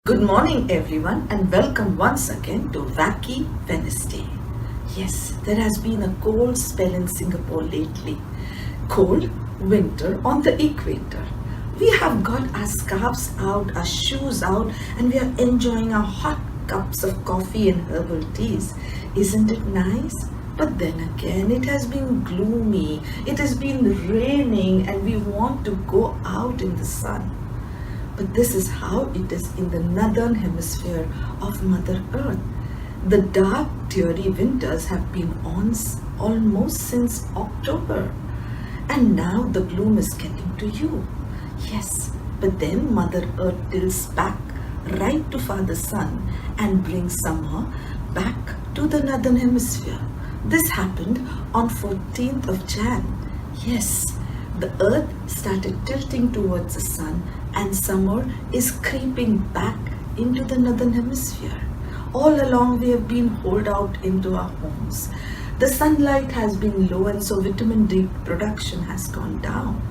Good morning everyone and welcome once again to Wacky Wednesday. Yes, there has been a cold spell in Singapore lately. Cold winter on the equator. We have got our scarves out, our shoes out, and we are enjoying our hot cups of coffee and herbal teas. Isn't it nice? But then again, it has been gloomy, it has been raining, and we want to go out in the sun. But this is how it is in the northern hemisphere of Mother Earth. The dark, dreary winters have been on almost since October. And now the gloom is getting to you. Yes, but then Mother Earth tilts back right to Father Sun and brings summer back to the northern hemisphere. This happened on 14th of Jan. Yes, the earth started tilting towards the sun and summer is creeping back into the northern hemisphere. All along we have been holed out into our homes. The sunlight has been low and so vitamin D production has gone down.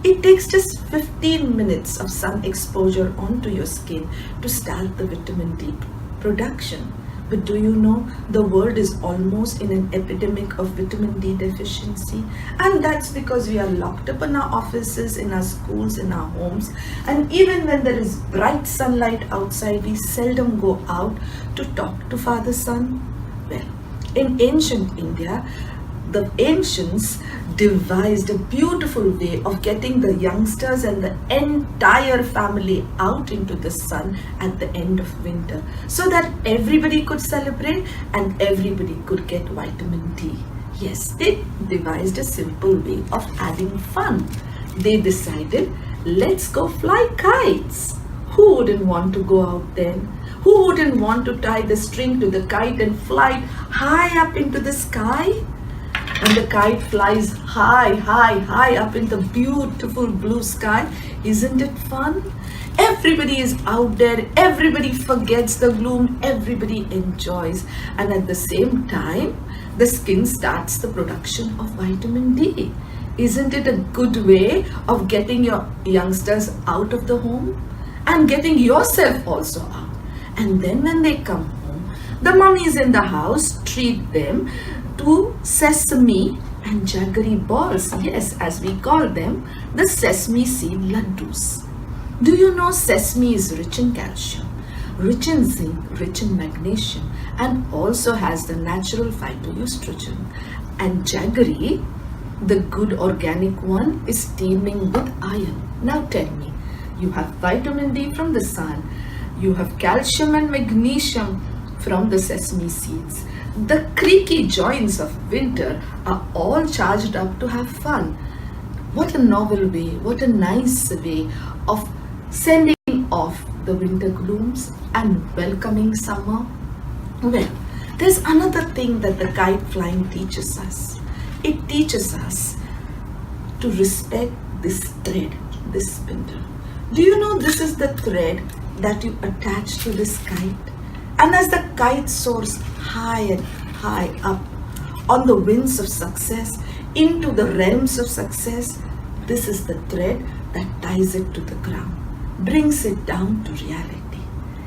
It takes just 15 minutes of sun exposure onto your skin to start the vitamin D production. But do you know the world is almost in an epidemic of vitamin D deficiency? And that's because we are locked up in our offices, in our schools, in our homes. And even when there is bright sunlight outside, we seldom go out to talk to Father Sun. Well, in ancient India, the ancients devised a beautiful way of getting the youngsters and the entire family out into the sun at the end of winter so that everybody could celebrate and everybody could get vitamin D. Yes, they devised a simple way of adding fun. They decided, let's go fly kites. Who wouldn't want to go out then? Who wouldn't want to tie the string to the kite and fly high up into the sky? And the kite flies high up in the beautiful blue sky. Isn't it fun? Everybody is out there, everybody forgets the gloom, everybody enjoys. And at the same time, the skin starts the production of vitamin D. Isn't it a good way of getting your youngsters out of the home? And getting yourself also out. And then when they come home, the mummies in the house treat them to sesame and jaggery balls, yes, as we call them, the sesame seed laddus. Do you know sesame is rich in calcium, rich in zinc, rich in magnesium, and also has the natural phytoestrogen. And jaggery, the good organic one, is teeming with iron. Now tell me, you have vitamin D from the sun, you have calcium and magnesium from the sesame seeds. The creaky joints of winter are all charged up to have fun. What a novel way, what a nice way of sending off the winter glooms and welcoming summer. Well, there's another thing that the kite flying teaches us. It teaches us to respect this thread, this spindle. Do you know this is the thread that you attach to this kite? And as the kite soars high and high up on the winds of success, into the realms of success, this is the thread that ties it to the ground, brings it down to reality.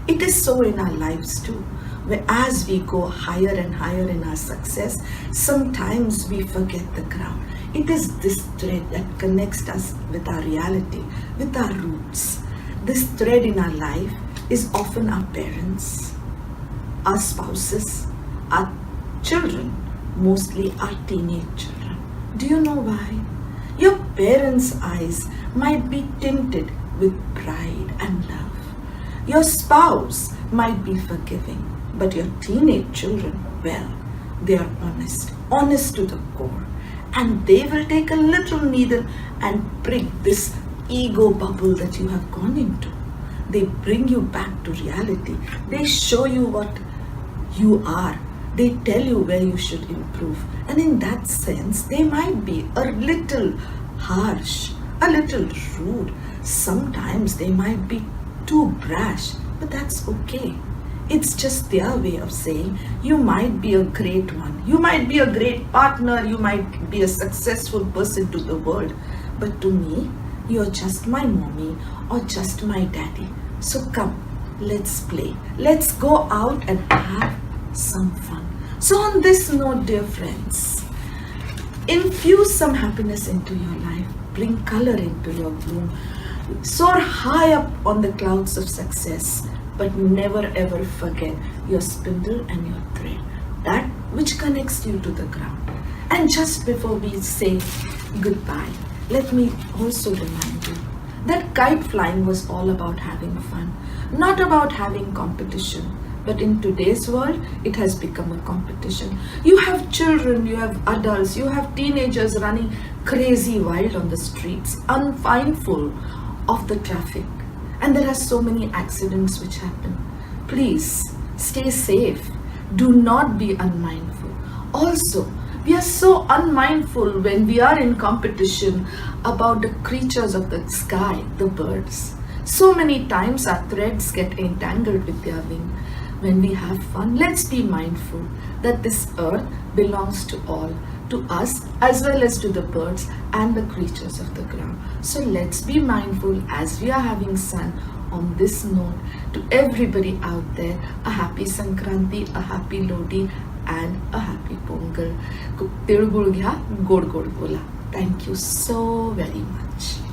It is so in our lives too, where as we go higher and higher in our success, sometimes we forget the ground. It is this thread that connects us with our reality, with our roots. This thread in our life is often our parents, our spouses, our children, mostly our teenage children. Do you know why? Your parents' eyes might be tinted with pride and love. Your spouse might be forgiving, but your teenage children, well, they are honest to the core. And they will take a little needle and prick this ego bubble that you have gone into. They bring you back to reality. They show you what you are. They tell you where you should improve. And in that sense, they might be a little harsh, a little rude. Sometimes they might be too brash, but that's okay. It's just their way of saying, you might be a great one. You might be a great partner. You might be a successful person to the world. But to me, you're just my mommy or just my daddy. So come, let's play. Let's go out and have some fun. So on this note, dear friends, infuse some happiness into your life. Bring color into your bloom. Soar high up on the clouds of success. But never ever forget your spindle and your thread. That which connects you to the ground. And just before we say goodbye, let me also remind you that kite flying was all about having fun, not about having competition. But in today's world, it has become a competition. You have children, you have adults, you have teenagers running crazy wild on the streets, unmindful of the traffic. And there are so many accidents which happen. Please stay safe. Do not be unmindful. Also, we are so unmindful when we are in competition about the creatures of the sky, the birds. So many times our threads get entangled with their wing. When we have fun, let's be mindful that this earth belongs to all, to us as well as to the birds and the creatures of the ground. So let's be mindful as we are having fun. On this note, to everybody out there, a happy Sankranti, a happy Lodi, and a happy Pongal. Tirugul gya, god god bola. Thank you so very much.